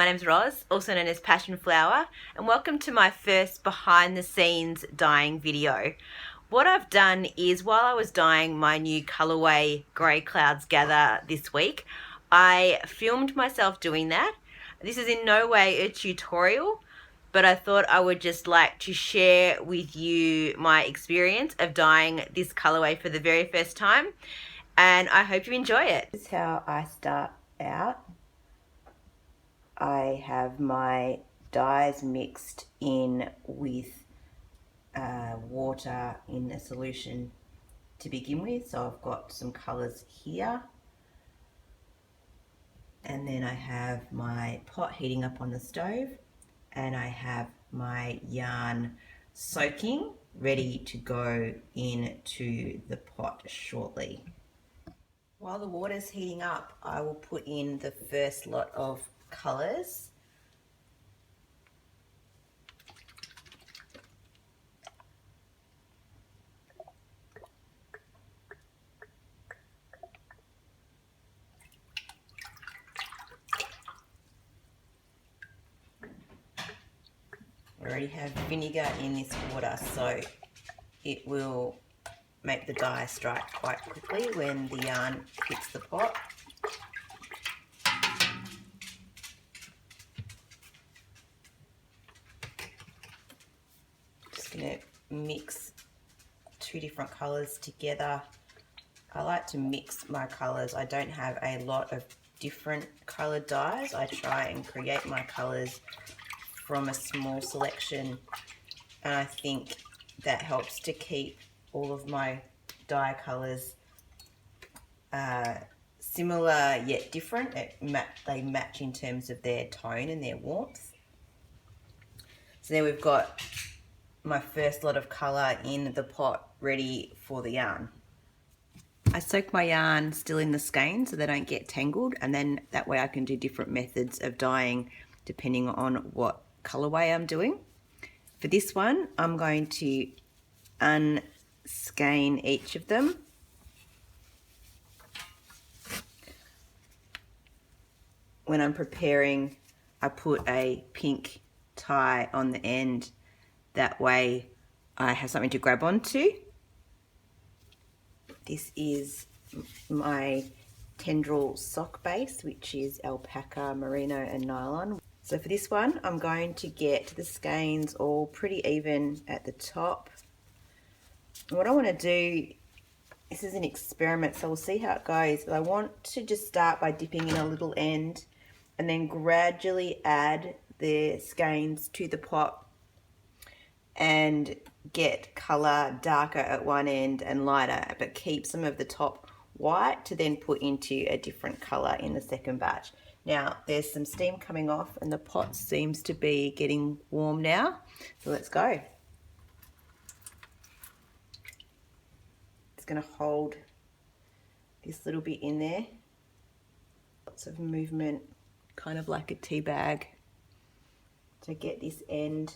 my name's Roz, also known as Passion Flower, and welcome to my first behind the scenes dyeing video. What I've done is, while I was dyeing my new colourway Grey Clouds Gather this week, I filmed myself doing that. This is in no way a tutorial, but I thought I would just like to share with you my experience of dyeing this colourway for the very first time, and I hope you enjoy it. This is how I start out. I have my dyes mixed in with water in a solution to begin with. So I've got some colours here. And then I have my pot heating up on the stove, and I have my yarn soaking, ready to go into the pot shortly. While the water's heating up, I will put in the first lot of colours. I already have vinegar in this water, so it will make the dye strike quite quickly when the yarn hits the pot. Just going to mix two different colours together. I like to mix my colours. I don't have a lot of different coloured dyes. I try and create my colours from a small selection, and I think that helps to keep all of my dye colours similar yet different. They match in terms of their tone and their warmth. So there we've got my first lot of colour in the pot ready for the yarn. I soak my yarn still in the skein so they don't get tangled, and then that way I can do different methods of dyeing depending on what colourway I'm doing. For this one, I'm going to unskein each of them. When I'm preparing, I put a pink tie on the end. That way I have something to grab onto. This is my tendril sock base, which is alpaca, merino and nylon. So for this one, I'm going to get the skeins all pretty even at the top. And what I want to do, this is an experiment, so we'll see how it goes. But I want to just start by dipping in a little end and then gradually add the skeins to the pot and get colour darker at one end and lighter, but keep some of the top white to then put into a different colour in the second batch. Now there's some steam coming off and the pot seems to be getting warm now, so let's go. It's going to hold this little bit in there. Lots of movement, kind of like a tea bag, to get this end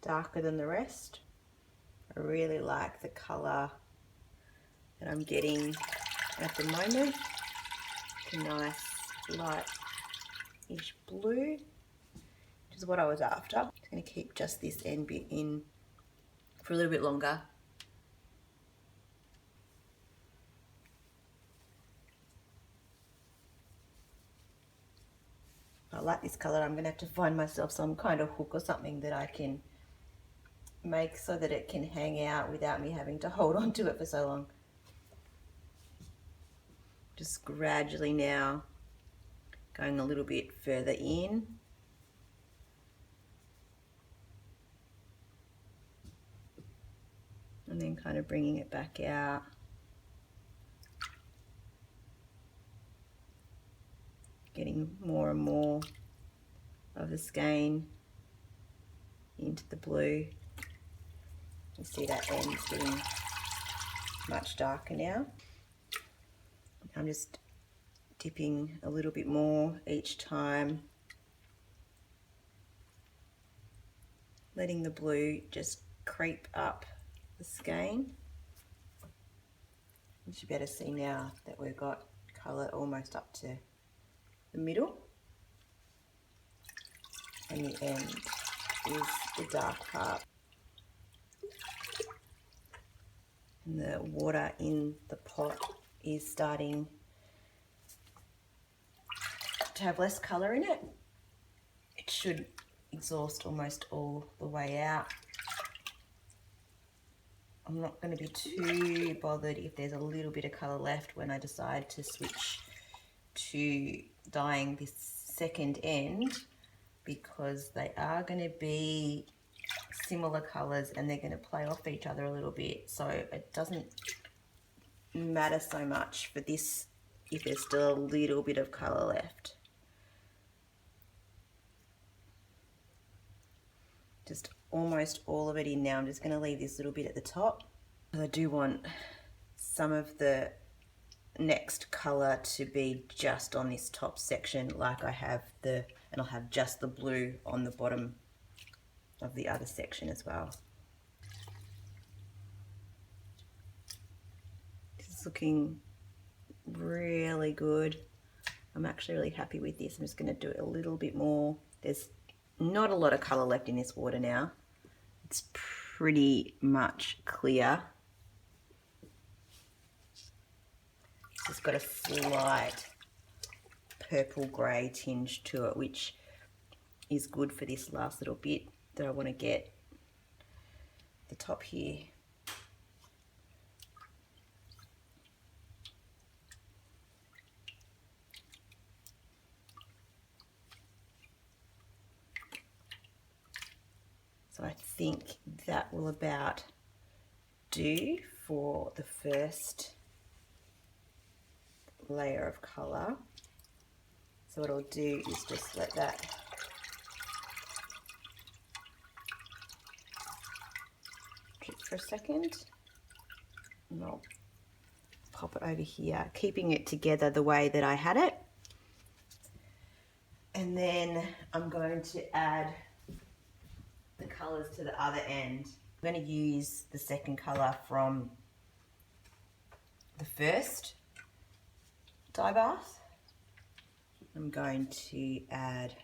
darker than the rest. I really like the colour that I'm getting at the moment. It's a nice light-ish blue, which is what I was after. I'm going to keep just this end bit in for a little bit longer. I like this colour. I'm going to have to find myself some kind of hook or something that I can make so that it can hang out without me having to hold on to it for so long. Just gradually now going a little bit further in. And then kind of bringing it back out. Getting more and more of the skein into the blue. You see that end's getting much darker now. I'm just dipping a little bit more each time, letting the blue just creep up the skein. You should be able to see now that we've got colour almost up to the middle, and the end is the dark part. And the water in the pot is starting to have less colour in it. It should exhaust almost all the way out. I'm not going to be too bothered if there's a little bit of colour left when I decide to switch to dyeing this second end, because they are going to be similar colours and they're going to play off each other a little bit, so it doesn't matter so much for this if there's still a little bit of colour left. Just almost all of it in now. I'm just going to leave this little bit at the top. I do want some of the next colour to be just on this top section, like I have and I'll have just the blue on the bottom of the other section as well. This is looking really good. I'm actually really happy with this. I'm just going to do it a little bit more. There's not a lot of colour left in this water now. It's pretty much clear. It's just got a slight purple grey tinge to it, which is good for this last little bit that I want to get the top here. So I think that will about do for the first layer of colour. So what I'll do is just let that drip for a second, and I'll pop it over here, keeping it together the way that I had it. And then I'm going to add the colours to the other end. I'm going to use the second colour from the first dye bath. I'm going to add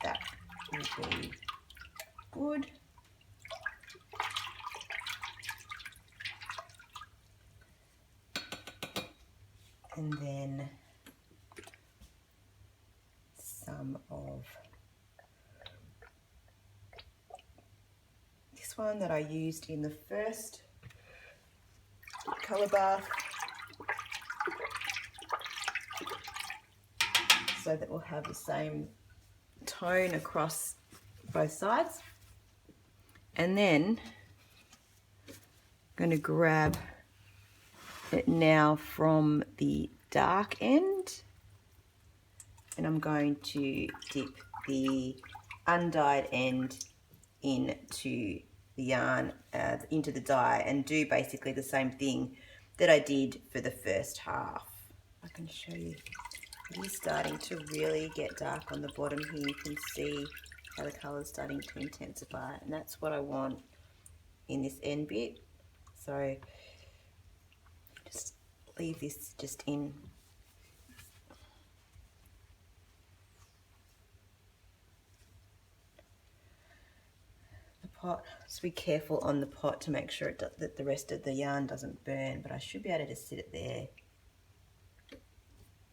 that will be good. And then some of this one that I used in the first colour bath, so that we'll have the same tone across both sides. And then I'm going to grab it now from the dark end, and I'm going to dip the undyed end into the yarn, into the dye, and do basically the same thing that I did for the first half. I can show you, it is starting to really get dark on the bottom here. You can see how the colour is starting to intensify, and that's what I want in this end bit. So just leave this just in the pot. Just be careful on the pot to make sure that the rest of the yarn doesn't burn, but I should be able to just sit it there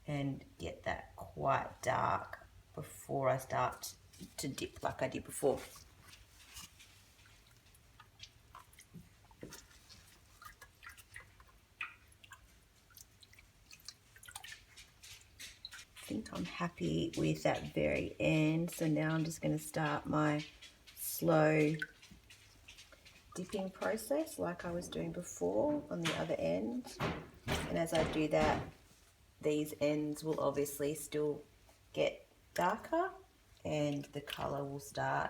and get that quite dark before I start to dip like I did before. I think I'm happy with that very end. So now I'm just going to start my slow dipping process like I was doing before on the other end. And as I do that, these ends will obviously still get darker and the colour will start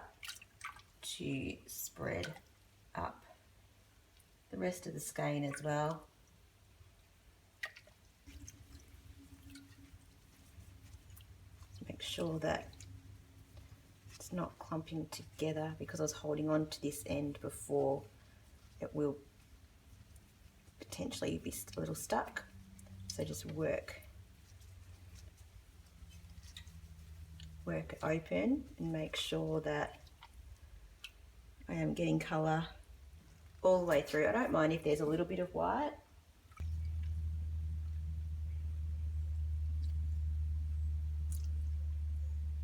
to spread up the rest of the skein as well. Make sure that it's it's not clumping together because I was holding on to this end before. It will potentially be a little stuck. So just work it open and make sure that I am getting colour all the way through. I don't mind if there's a little bit of white.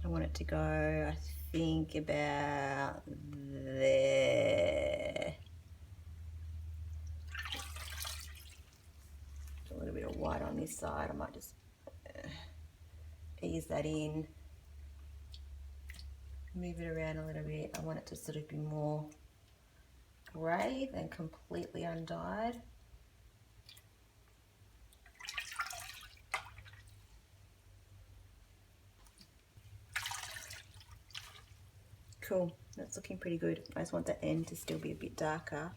I want it to go, I think, about there. A little bit of white on this side. I might just ease that in. Move it around a little bit. I want it to sort of be more grey than completely undyed. Cool, that's looking pretty good. I just want the end to still be a bit darker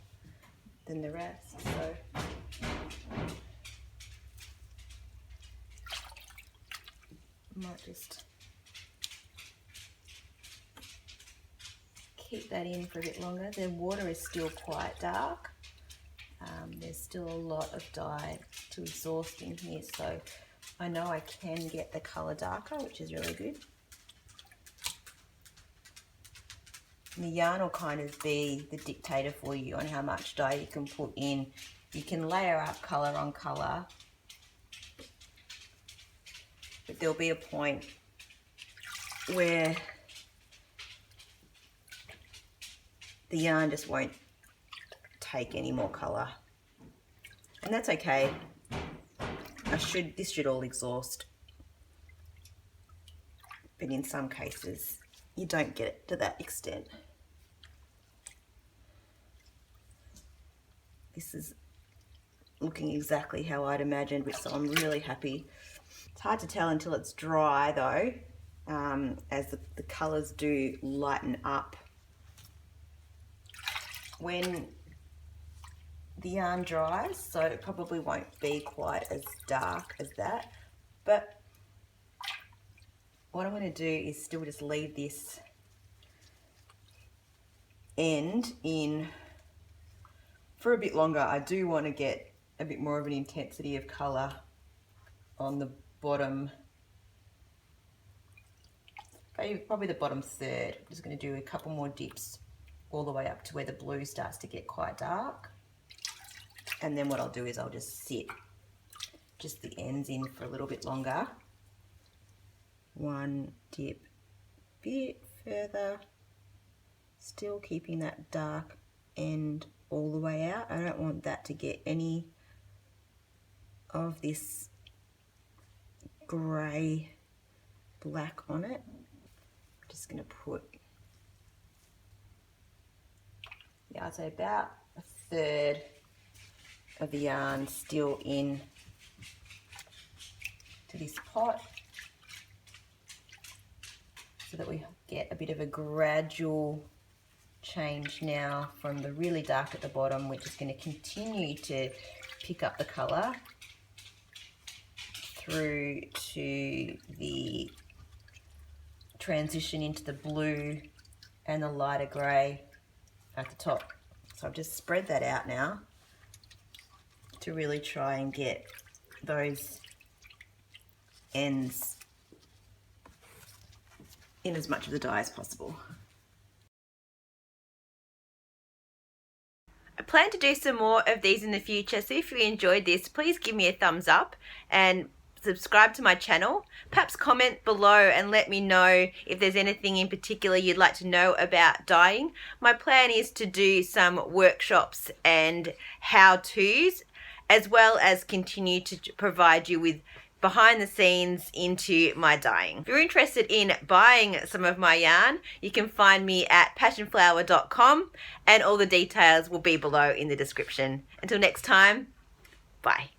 than the rest. So I might just keep that in for a bit longer. The water is still quite dark. There's still a lot of dye to exhaust in here, so I know I can get the colour darker, which is really good. And the yarn will kind of be the dictator for you on how much dye you can put in. You can layer up colour on colour, but there'll be a point where the yarn just won't take any more colour, and that's okay. This should all exhaust, but in some cases you don't get it to that extent. This is looking exactly how I'd imagined, so I'm really happy. It's hard to tell until it's dry though, as the colours do lighten up when the yarn dries, so it probably won't be quite as dark as that. But what I'm going to do is still just leave this end in for a bit longer. I do want to get a bit more of an intensity of colour on the bottom, probably the bottom third. I'm just going to do a couple more dips all the way up to where the blue starts to get quite dark. And then what I'll do is I'll just sit just the ends in for a little bit longer. One dip, bit further, still keeping that dark end all the way out. I don't want that to get any of this grey black on it. I'm just going to put, yeah, I'd say about a third of the yarn still in to this pot, so that we get a bit of a gradual change now from the really dark at the bottom, which is going to continue to pick up the colour, through to the transition into the blue and the lighter grey at the top. So I've just spread that out now to really try and get those ends in as much of the dye as possible. I plan to do some more of these in the future, so if you enjoyed this, please give me a thumbs up and subscribe to my channel. Perhaps comment below and let me know if there's anything in particular you'd like to know about dyeing. My plan is to do some workshops and how-tos, as well as continue to provide you with behind the scenes into my dyeing. If you're interested in buying some of my yarn, you can find me at passionflower.com, and all the details will be below in the description. Until next time, bye.